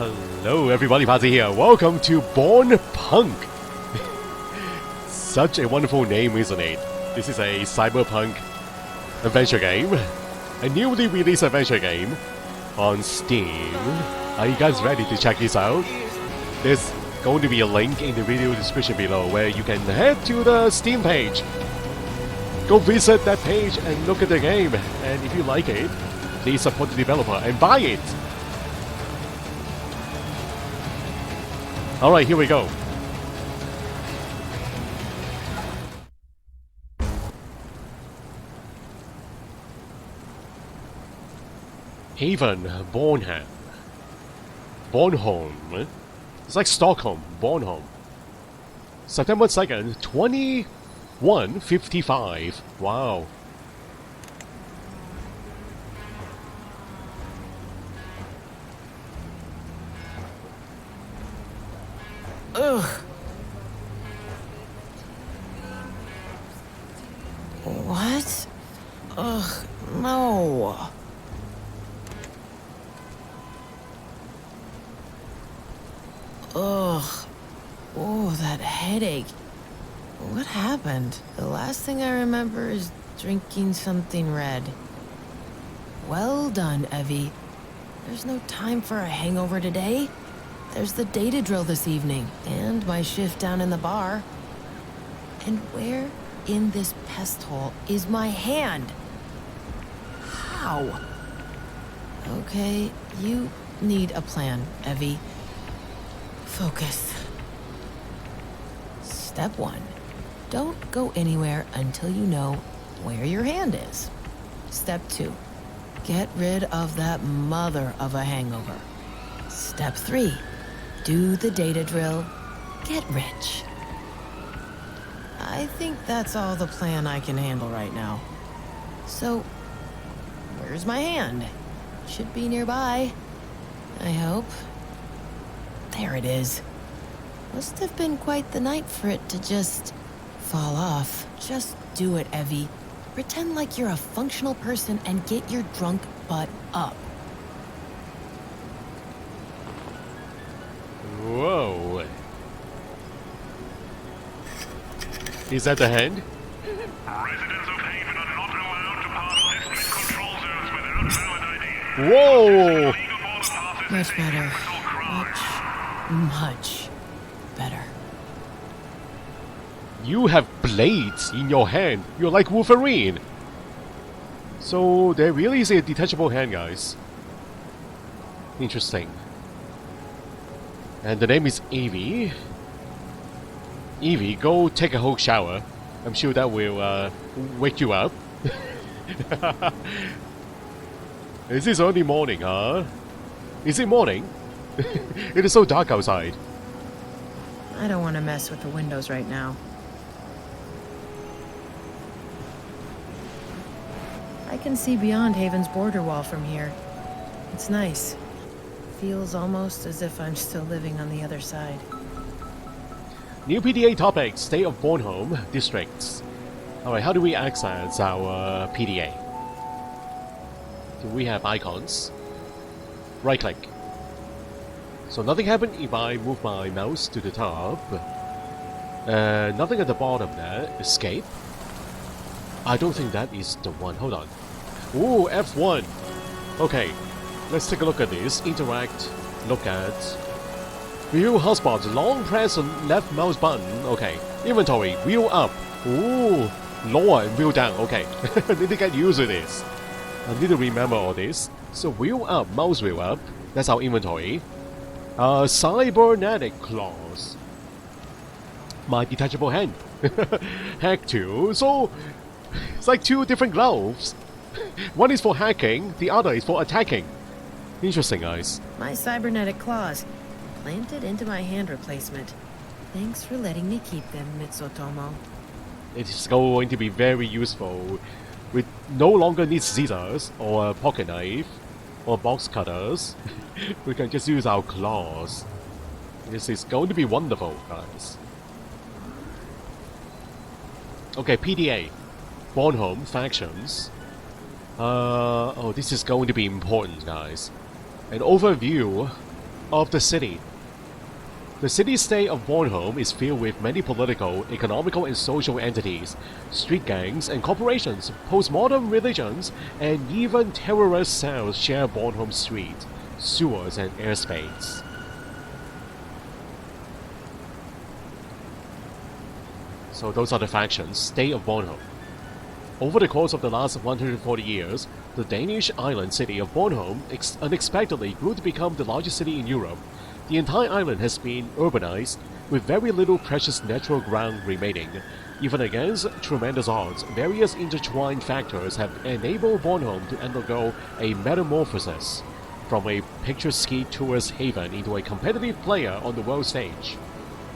Hello everybody, Pazzi here. Welcome to Born Punk. Such a wonderful name, isn't it? This is a cyberpunk adventure game. A newly released adventure game on Steam. Are you guys ready to check this out? There's going to be a link in the video description below where you can head to the Steam page. Go visit that page and look at the game. And if you like it, please support the developer and buy it. Alright, here we go. Haven, Bornholm. Bornholm. It's like Stockholm, Bornholm. September 2nd, 2155. Wow. Ugh. What? Ugh, no. Ugh. Oh, that headache. What happened? The last thing I remember is drinking something red. Well done, Evie. There's no time for a hangover today. There's the data drill this evening, and my shift down in the bar. And where in this pest hole is my hand? How? Okay, you need a plan, Evie. Focus. Step 1. Don't go anywhere until you know where your hand is. Step 2. Get rid of that mother of a hangover. Step 3. Do the data drill. Get rich. I think that's all the plan I can handle right now. So, where's my hand? Should be nearby. I hope. There it is. Must have been quite the night for it to just fall off. Just do it, Evie. Pretend like you're a functional person and get your drunk butt up. Whoa. Is that the hand? Residents of Haven are not allowed to pass district control zones without valid ID. Whoa! Legal border passes Much better. criminal crime. Much better. You have blades in your hand. You're like Wolverine. So there really is a detachable hand, guys. Interesting. And the name is Evie. Evie, go take a whole shower. I'm sure that will wake you up. Is this early morning, huh? Is it morning? It is so dark outside. I don't want to mess with the windows right now. I can see beyond Haven's border wall from here. It's nice. Feels almost as if I'm still living on the other side. New PDA topic, State of Bornholm Districts. Alright, how do we access our PDA? Do we have icons? Right click. So nothing happened if I move my mouse to the top. Nothing at the bottom there. Escape. I don't think that is the one. Hold on. Ooh, F1. Okay, let's take a look at this. Interact. Look at. View hotspots. Long press on left mouse button. Okay. Inventory. Wheel up. Ooh. Lower and wheel down. Okay. I need to get used to this. I need to remember all this. So wheel up. Mouse wheel up. That's our inventory. Cybernetic claws. My detachable hand. Hack tool. So it's like two different gloves. One is for hacking, the other is for attacking. Interesting, guys. My cybernetic claws, planted into my hand replacement. Thanks for letting me keep them, Mitsutomo. It is going to be very useful. We no longer need scissors, or a pocket knife, or box cutters. We can just use our claws. This is going to be wonderful, guys. Okay, PDA. Bornholm factions. Oh, this is going to be important, guys. An overview of the city. The city-state of Bornholm is filled with many political, economical and social entities, street gangs and corporations, postmodern religions, and even terrorist cells share Bornholm streets, sewers and airspace. So those are the factions, State of Bornholm. Over the course of the last 140 years, the Danish island city of Bornholm unexpectedly grew to become the largest city in Europe. The entire island has been urbanized, with very little precious natural ground remaining. Even against tremendous odds, various intertwined factors have enabled Bornholm to undergo a metamorphosis, from a picturesque tourist haven into a competitive player on the world stage.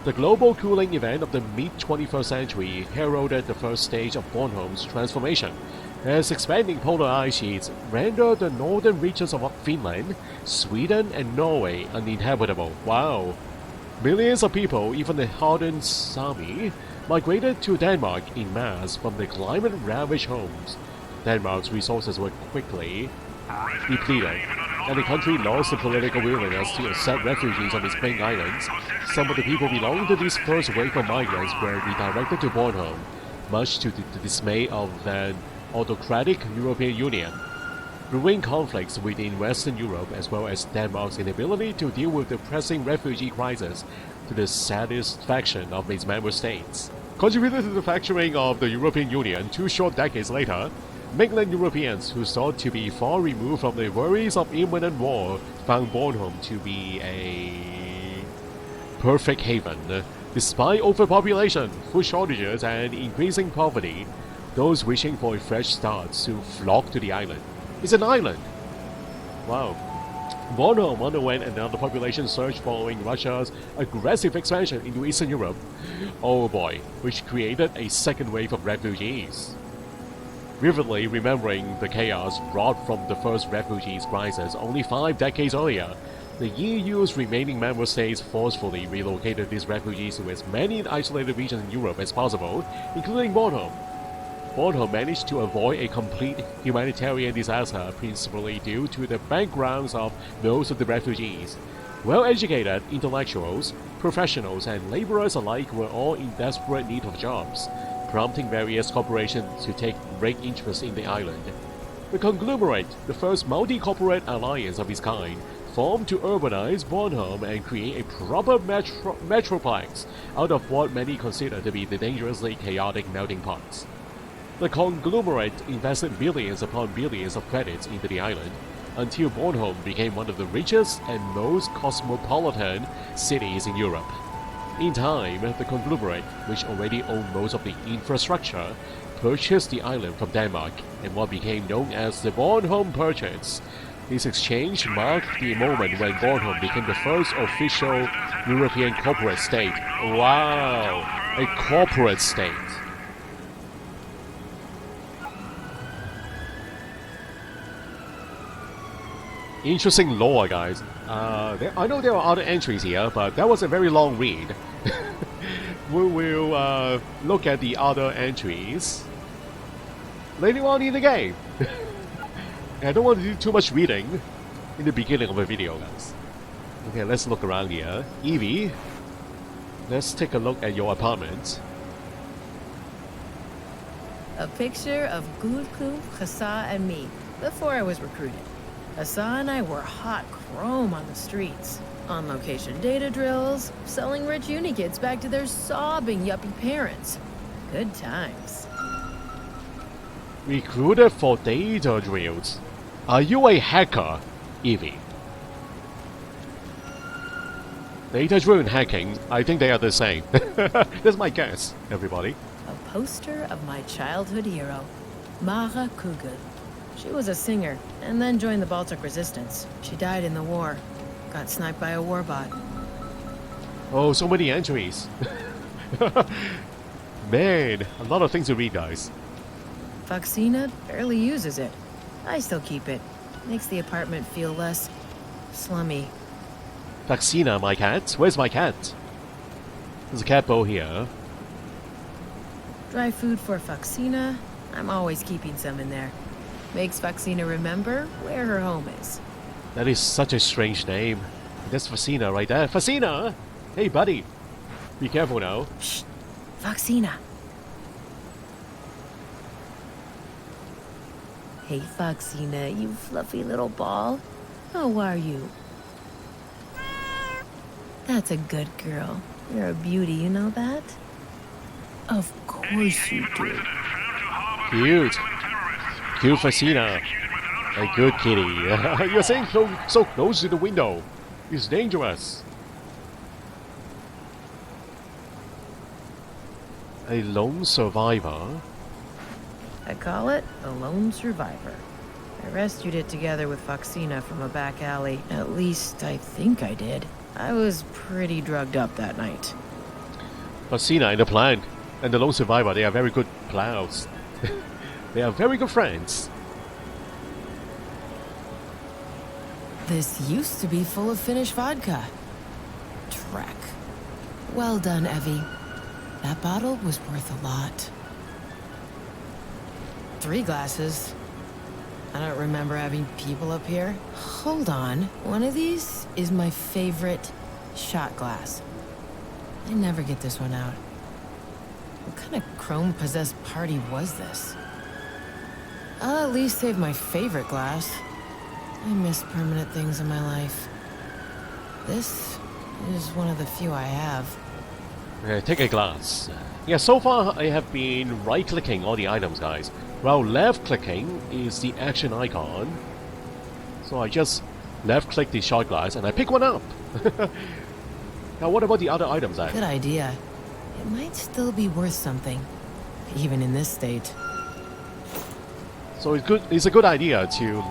The global cooling event of the mid-21st century heralded the first stage of Bornholm's transformation, as expanding polar ice sheets rendered the northern reaches of Finland, Sweden and Norway uninhabitable. Wow! Millions of people, even the hardened Sami, migrated to Denmark en masse from their climate-ravaged homes. Denmark's resources were quickly depleted, and the country lost the political willingness to accept refugees on its main islands. Some of the people belonging to this first wave of migrants were redirected to Bornholm, much to the dismay of the autocratic European Union. Brewing conflicts within Western Europe, as well as Denmark's inability to deal with the pressing refugee crisis to the satisfaction of its member states, contributed to the fracturing of the European Union 2 short decades later. Mainland Europeans who sought to be far removed from the worries of imminent war found Bornholm to be a perfect haven. Despite overpopulation, food shortages, and increasing poverty, those wishing for a fresh start soon flocked to the island. It's an island! Wow. Bornholm underwent another population surge following Russia's aggressive expansion into Eastern Europe. Oh boy, which created a second wave of refugees. Vividly remembering the chaos brought from the first refugees crisis only 5 decades earlier, the EU's remaining member states forcefully relocated these refugees to as many isolated regions in Europe as possible, including Bornholm. Bornholm managed to avoid a complete humanitarian disaster principally due to the backgrounds of most of the refugees. Well-educated intellectuals, professionals, and laborers alike were all in desperate need of jobs, prompting various corporations to take great interest in the island. The conglomerate, the first multi-corporate alliance of its kind, formed to urbanize Bornholm and create a proper metroplex out of what many consider to be the dangerously chaotic melting pots. The conglomerate invested billions upon billions of credits into the island, until Bornholm became one of the richest and most cosmopolitan cities in Europe. In time, the conglomerate, which already owned most of the infrastructure, purchased the island from Denmark in what became known as the Bornholm Purchase. This exchange marked the moment when Bornholm became the first official European corporate state. Wow! A corporate state. Interesting lore, guys. I know there are other entries here, but that was a very long read. We will look at the other entries later on in the game. I don't want to do too much reading in the beginning of a video, guys. Okay, let's look around here. Evie, let's take a look at your apartment. A picture of Gulku, Khasa, and me before I was recruited. Khasa and I were hot chrome on the streets, on location data drills, selling rich uni kids back to their sobbing yuppie parents. Good times. Recruited for data drills. Are you a hacker, Evie? Data drill and hacking, I think they are the same. That's my guess, everybody. A poster of my childhood hero, Mara Kugel. She was a singer, and then joined the Baltic Resistance. She died in the war. Got sniped by a warbot. Oh, so many entries. Man, a lot of things to read, guys. Foxina barely uses it. I still keep it. Makes the apartment feel less slummy. Foxina, my cat? Where's my cat? There's a cat bowl here. Dry food for Foxina. I'm always keeping some in there. Makes Foxina remember where her home is. That is such a strange name. That's Fasina right there. Fasina! Hey, buddy. Be careful now. Shh, Foxina. Hey, Foxina, you fluffy little ball. How are you? That's a good girl. You're a beauty, you know that? Of course you do. Cute. Cute Fasina. A good kitty. You're saying so close to the window. It's dangerous. A lone survivor? I call it a lone survivor. I rescued it together with Foxina from a back alley. At least, I think I did. I was pretty drugged up that night. Fasina and the plant and the lone survivor, they are very good pals. They are very good friends. This used to be full of Finnish vodka. Track. Well done, Evie. That bottle was worth a lot. 3 glasses. I don't remember having people up here. Hold on. One of these is my favorite shot glass. I never get this one out. What kind of chrome-possessed party was this? I'll at least save my favorite glass. I miss permanent things in my life. This is one of the few I have. Take a glass. Yeah, so far I have been right-clicking all the items, guys. While left-clicking is the action icon. So I just left-click the shot glass and I pick one up. Now what about the other items then? Good idea. It might still be worth something, even in this state. So it's a good idea to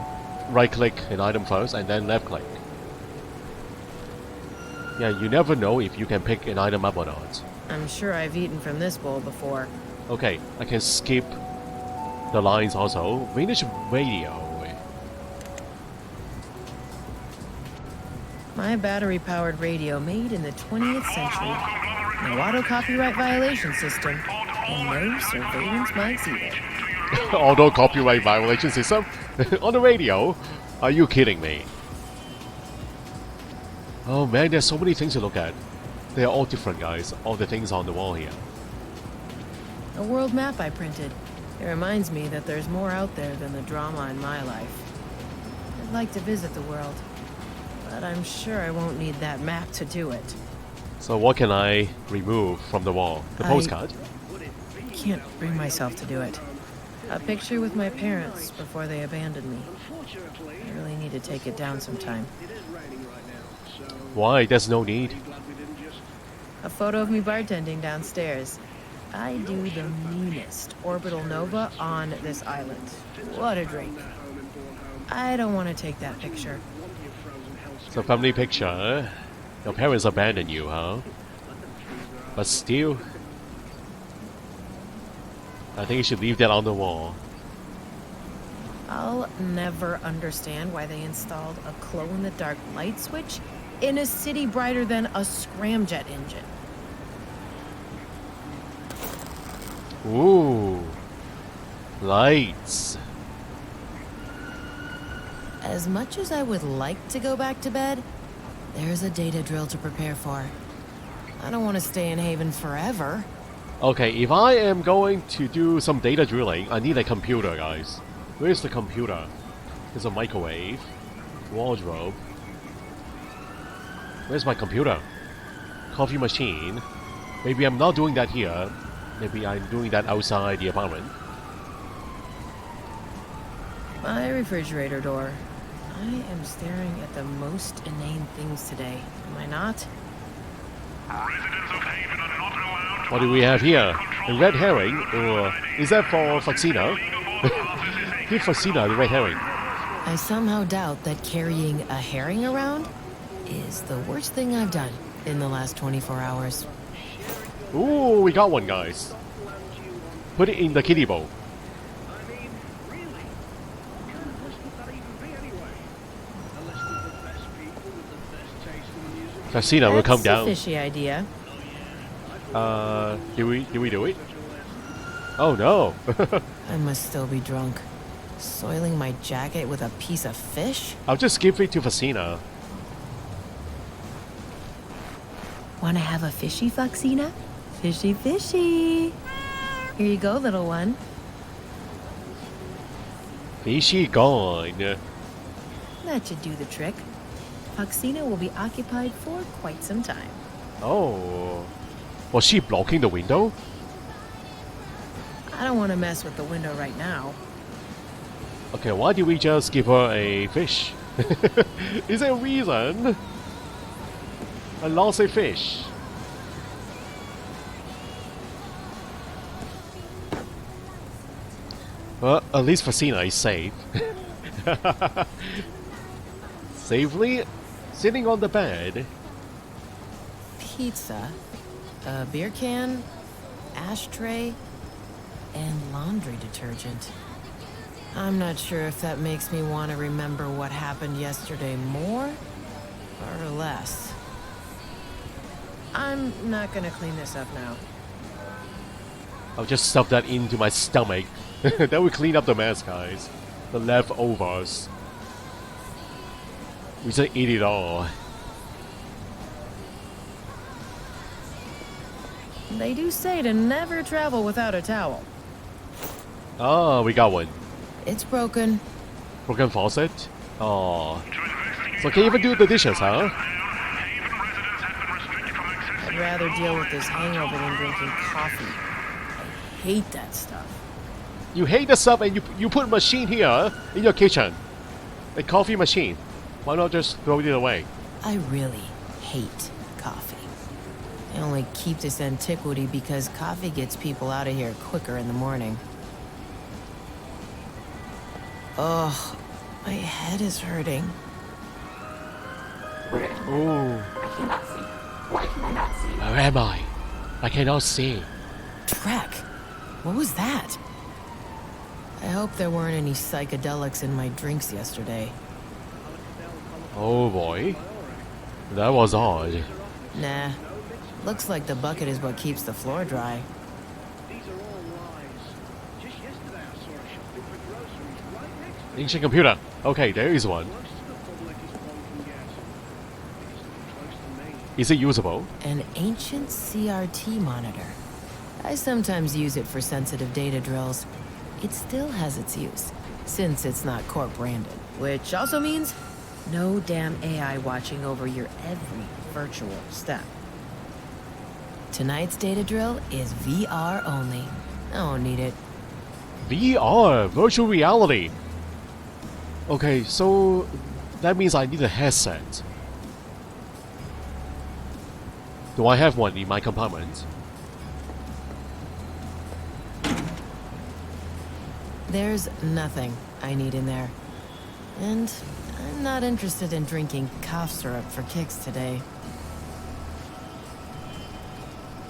right-click an item first and then left-click. Yeah, you never know if you can pick an item up or not. I'm sure I've eaten from this bowl before. Okay, I can skip the lines also. Vintage radio. My battery-powered radio made in the 20th century. No auto-copyright violation system. And no surveillance mics either. Although copyright violation system? On the radio? Are you kidding me? Oh man, there's so many things to look at. They are all different, guys. All the things on the wall here. A world map I printed. It reminds me that there's more out there than the drama in my life. I'd like to visit the world, but I'm sure I won't need that map to do it. So what can I remove from the wall? The postcard? Can't bring myself to do it. A picture with my parents before they abandoned me. I really need to take it down sometime. Why? There's no need. A photo of me bartending downstairs. I do the meanest orbital nova on this island. What a drink. I don't want to take that picture. So family picture. Your parents abandoned you, huh? But still, I think you should leave that on the wall. I'll never understand why they installed a glow-in-the-dark light switch in a city brighter than a scramjet engine. Ooh. Lights. As much as I would like to go back to bed, there's a data drill to prepare for. I don't want to stay in Haven forever. Okay, if I am going to do some data drilling, I need a computer, guys. Where's the computer? There's a microwave. Wardrobe. Where's my computer? Coffee machine. Maybe I'm not doing that here. Maybe I'm doing that outside the apartment. My refrigerator door. I am staring at the most inane things today, am I not? Residents of Haven are not allowed to What do we have here? A red herring? Or is that for Foxina? Give Foxina the red herring. I somehow doubt that carrying a herring around is the worst thing I've done in the last 24 hours. Ooh, we got one, guys. Put it in the kiddie bowl. Foxina will come down. That's a fishy idea. Do we do it? Oh no. I must still be drunk. Soiling my jacket with a piece of fish? I'll just give it to Foxina. Wanna have a fishy, Foxina? Fishy, fishy. Here you go, little one. Fishy gone. That should do the trick. Foxina will be occupied for quite some time. Oh. Was she blocking the window? I don't want to mess with the window right now. Okay, why did we just give her a fish? Is there a reason? I lost a fish. Well, at least Fasina is safe. Safely sitting on the bed. Pizza, a beer can, ashtray, and laundry detergent. I'm not sure if that makes me want to remember what happened yesterday more or less. I'm not gonna clean this up now. I'll just stuff that into my stomach. Then we clean up the mess, guys. The leftovers. We just eat it all. They do say to never travel without a towel. Ah, we got one. It's broken. Broken faucet? Oh. So can you even do the dishes, huh? I'd rather deal with this hangover than drinking coffee. I hate that stuff. You hate the stuff and you put a machine here in your kitchen. A coffee machine. Why not just throw it away? I really hate coffee. I only keep this antiquity because coffee gets people out of here quicker in the morning. Oh, my head is hurting. Ooh. Where am I? I cannot see. Trek, what was that? I hope there weren't any psychedelics in my drinks yesterday. Oh boy. That was odd. Nah, looks like the bucket is what keeps the floor dry. Ancient computer. Okay, there is one. Is it usable? An ancient CRT monitor. I sometimes use it for sensitive data drills. It still has its use, since it's not Corp branded. Which also means no damn AI watching over your every virtual step. Tonight's data drill is VR only. I won't need it. VR, virtual reality. Okay, so that means I need a headset. Do I have one in my compartment? There's nothing I need in there. And I'm not interested in drinking cough syrup for kicks today.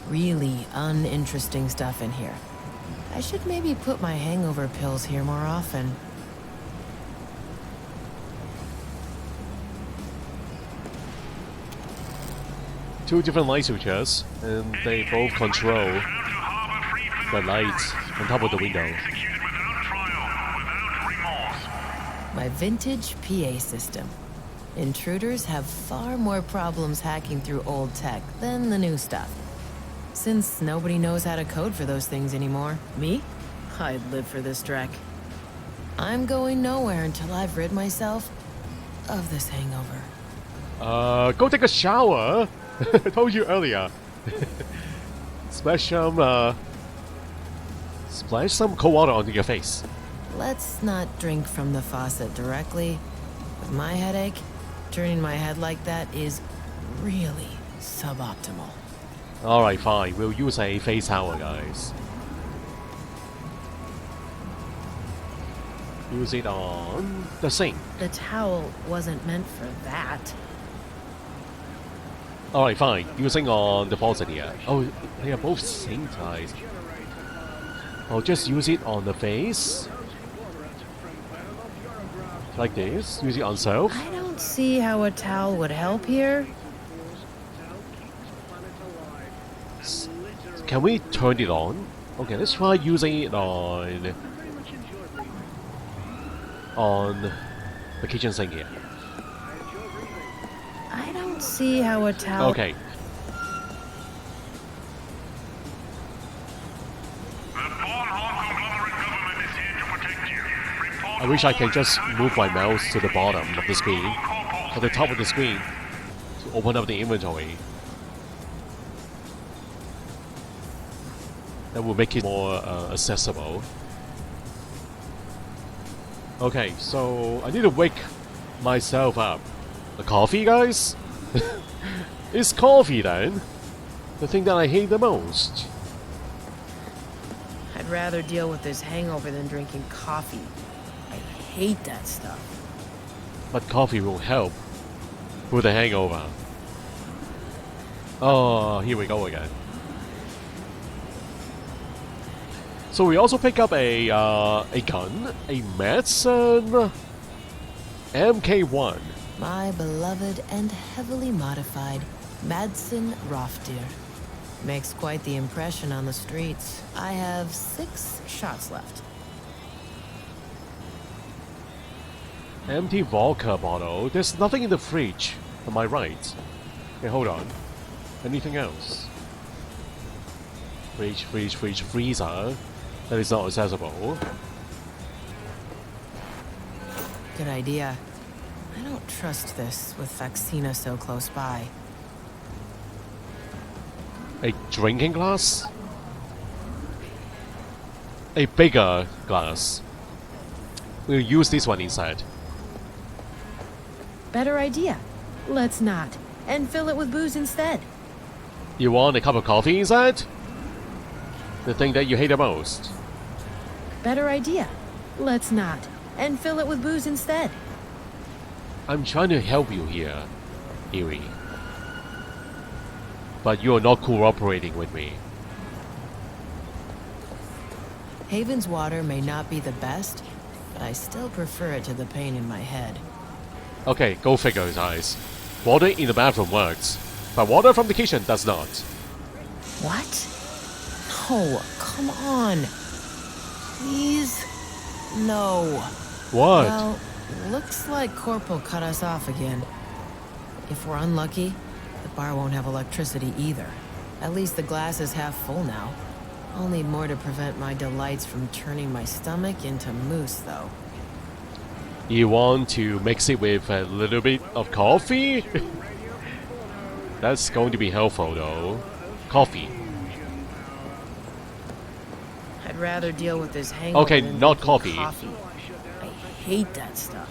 Really uninteresting stuff in here. I should maybe put my hangover pills here more often. Two different light switches, and they both control the lights on top of the window. My vintage PA system. Intruders have far more problems hacking through old tech than the new stuff. Since nobody knows how to code for those things anymore. Me? I'd live for this trek. I'm going nowhere until I've rid myself of this hangover. Go take a shower! I told you earlier. Splash some cold water onto your face. Let's not drink from the faucet directly. With my headache, turning my head like that is really suboptimal. Alright, fine. We'll use a face towel, guys. Use it on the sink. The towel wasn't meant for that. Alright, fine. Using on the faucet here. Oh, they are both same size. I'll just use it on the face. Like this. Use it on self. I don't see how a towel would help here. Can we turn it on? Okay, let's try using it on the kitchen sink here. I don't see how a towel... Okay. I wish I can just move my mouse to the bottom of the screen, or the top of the screen, to open up the inventory. That will make it more accessible. Okay, so I need to wake myself up. The coffee, guys? It's coffee then. The thing that I hate the most. I'd rather deal with this hangover than drinking coffee. I hate that stuff. But coffee will help with the hangover. Oh, here we go again. So we also pick up a gun, a medicine, MK1. My beloved and heavily modified Madsen Rofdir. Makes quite the impression on the streets. I have 6 shots left. Empty vodka bottle. There's nothing in the fridge. Am I right? Okay, hold on. Anything else? Fridge, freezer. That is not accessible. Good idea. I don't trust this with Vaccina so close by. A drinking glass? A bigger glass. We'll use this one instead. Better idea. Let's not. And fill it with booze instead. You want a cup of coffee inside? The thing that you hate the most. Better idea. Let's not. And fill it with booze instead. I'm trying to help you here, Erie. But you're not cooperating with me. Haven's water may not be the best, but I still prefer it to the pain in my head. Okay, go figure, guys. Water in the bathroom works, but water from the kitchen does not. What? No, come on. Please? No. What? Well, looks like Corporal cut us off again. If we're unlucky, the bar won't have electricity either. At least the glass is half full now. I'll need more to prevent my delights from turning my stomach into mousse, though. You want to mix it with a little bit of coffee? That's going to be helpful, though. Coffee. I'd rather deal with this hangover Okay, than not drinking coffee. I hate that stuff.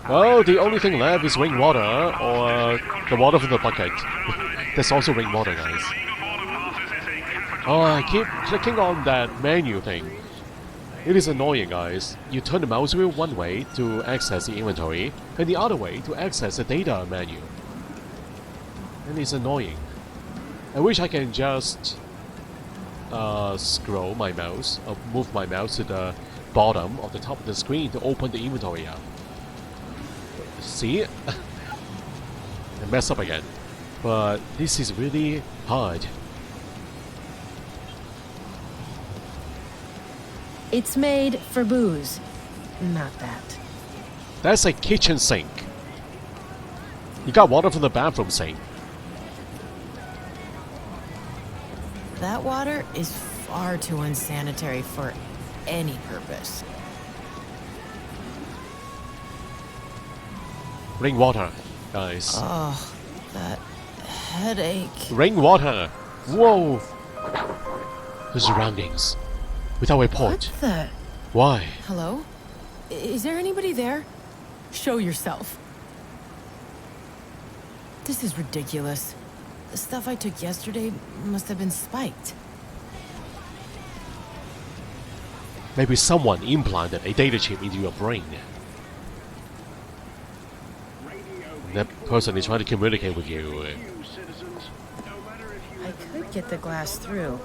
Well, the only thing left is rainwater or the water from the bucket. There's also rainwater, guys. Oh, I keep clicking on that menu thing. It is annoying, guys. You turn the mouse wheel one way to access the inventory, and the other way to access the data menu. And it's annoying. I wish I can just scroll my mouse, or move my mouse to the bottom of the top of the screen to open the inventory up. See? I messed up again. But this is really hard. It's made for booze. Not that. That's a kitchen sink. You got water from the bathroom sink. That water is far too unsanitary for any purpose. Rainwater, guys. Oh, that headache. Rainwater! Whoa! The surroundings. Without a port. What the? Why? Hello? Is there anybody there? Show yourself. This is ridiculous. The stuff I took yesterday must have been spiked. Maybe someone implanted a data chip into your brain. That person is trying to communicate with you. I could get the glass through.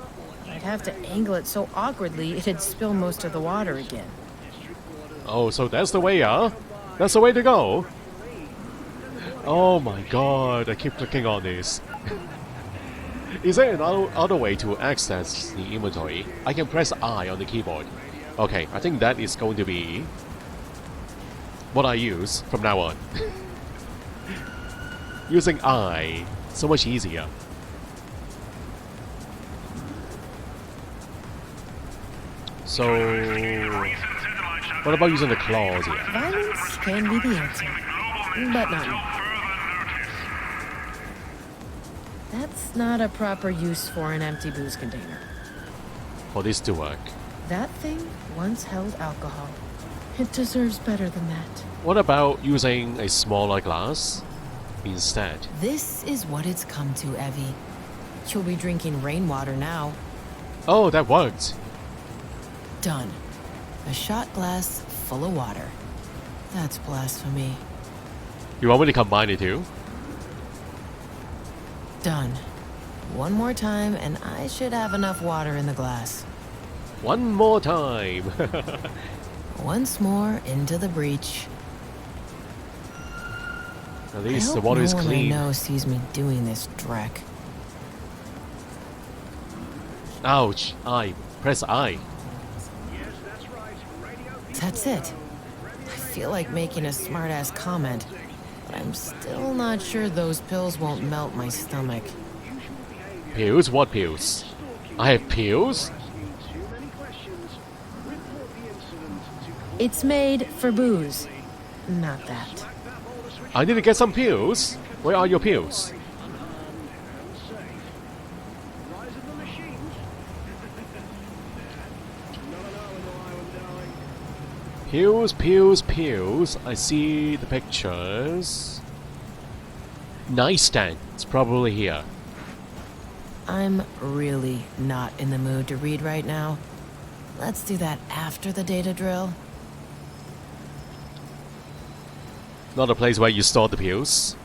I'd have to angle it so awkwardly it'd spill most of the water again. Oh, so that's the way, huh? That's the way to go? Oh my god, I keep clicking on this. Is there another other way to access the inventory? I can press I on the keyboard. Okay, I think that is going to be what I use from now on. Using I, so much easier. So What about using the claws here? Violence can be the answer, but not now. That's not a proper use for an empty booze container. For this to work. That thing once held alcohol. It deserves better than that. What about using a smaller glass instead? This is what it's come to, Evie. You'll be drinking rainwater now. Oh, that worked. Done. A shot glass full of water. That's blasphemy. You want me to combine it too? Done. One more time and I should have enough water in the glass. One more time. Once more into the breach. At least I the hope water no is one clean. I know sees me doing this, Drek. Ouch. I. Press I. That's it. I feel like making a smart-ass comment, but I'm still not sure those pills won't melt my stomach. Pills? What pills? I have pills? It's made for booze. Not that. I need to get some pills. Where are your pills? Pills, pills, pills. I see the pictures. Nightstand. It's probably here. I'm really not in the mood to read right now. Let's do that after the data drill. Not a place where you store the pills.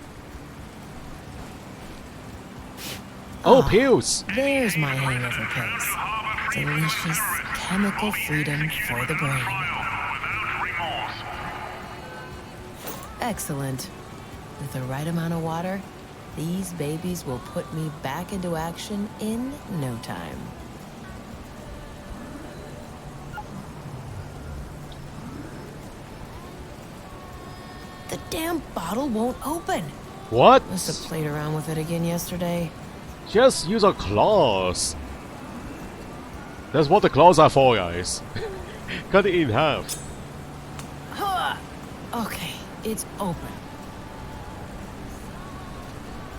Oh, pills! There's my hangover pills. Delicious chemical freedom for the brain. Excellent. With the right amount of water, these babies will put me back into action in no time. The damn bottle won't open. What? Must have played around with it again yesterday. Just use our claws. That's what the claws are for, guys. Cut it in half. Huh. Okay, it's open.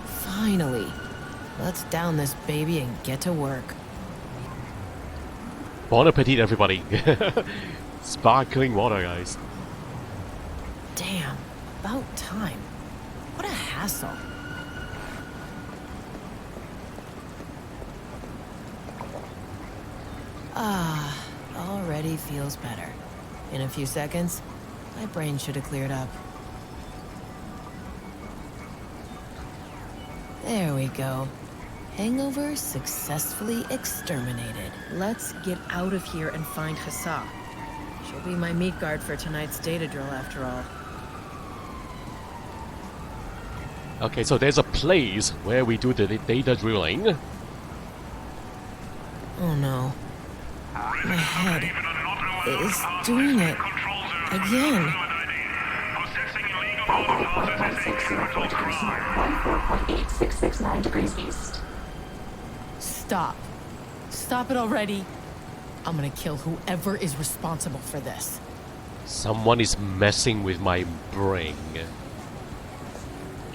Finally. Let's down this baby and get to work. Bon appetit, everybody. Sparkling water, guys. Damn, about time. What a hassle. Ah, already feels better. In a few seconds, my brain should have cleared up. There we go. Hangover successfully exterminated. Let's get out of here and find Hassa. She'll be my meat guard for tonight's data drill after all. Okay, so there's a place where we do the data drilling. Oh no. My head is doing it again. 4.8669 degrees east. Stop. Stop it already. I'm gonna kill whoever is responsible for this. Someone is messing with my brain.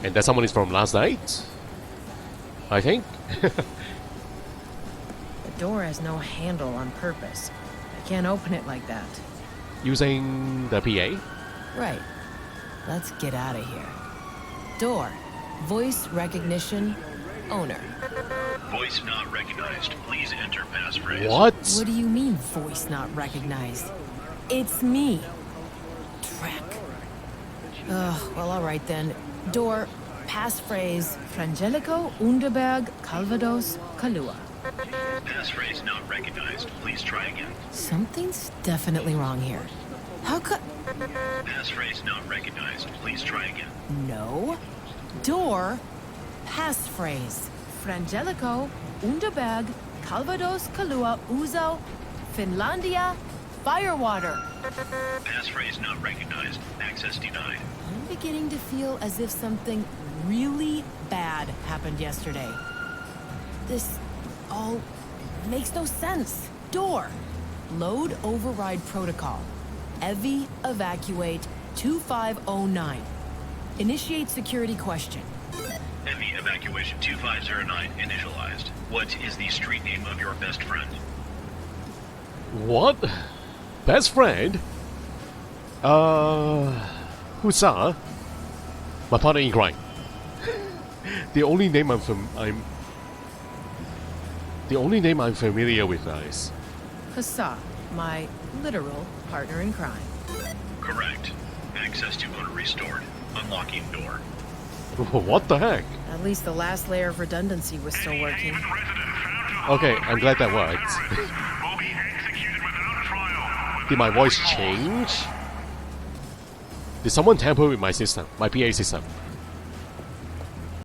And that someone is from last night? I think? The door has no handle on purpose. I can't open it like that. Using the PA? Right. Let's get out of here. Door. Voice recognition. Owner. Voice not recognized. Please enter passphrase. What? What do you mean, voice not recognized? It's me. Trek. Ugh, well, all right then. Door. Passphrase. Frangelico, Underberg, Calvados, Kalua. Passphrase not recognized. Please try again. Something's definitely wrong here. How could... Passphrase not recognized. Please try again. No. Door. Passphrase. Frangelico, Underberg, Calvados, Kalua, Uzo, Finlandia, Firewater. Passphrase not recognized. Access denied. I'm beginning to feel as if something really bad happened yesterday. This all makes no sense. Door. Load override protocol. EVI evacuate 2509. Initiate security question. Heavy evacuation 2509 initialized. What is the street name of your best friend? What? Best friend? Who's that? My partner in crime. The only name I'm familiar with, guys. Hussar, my literal partner in crime. Correct. Access to owner restored. Unlocking door. What the heck? At least the last layer of redundancy was still working. Resident found to Okay, harbor I'm glad that terrorists worked. will be executed without trial. Did my voice change? Did someone tamper with my system, my PA system?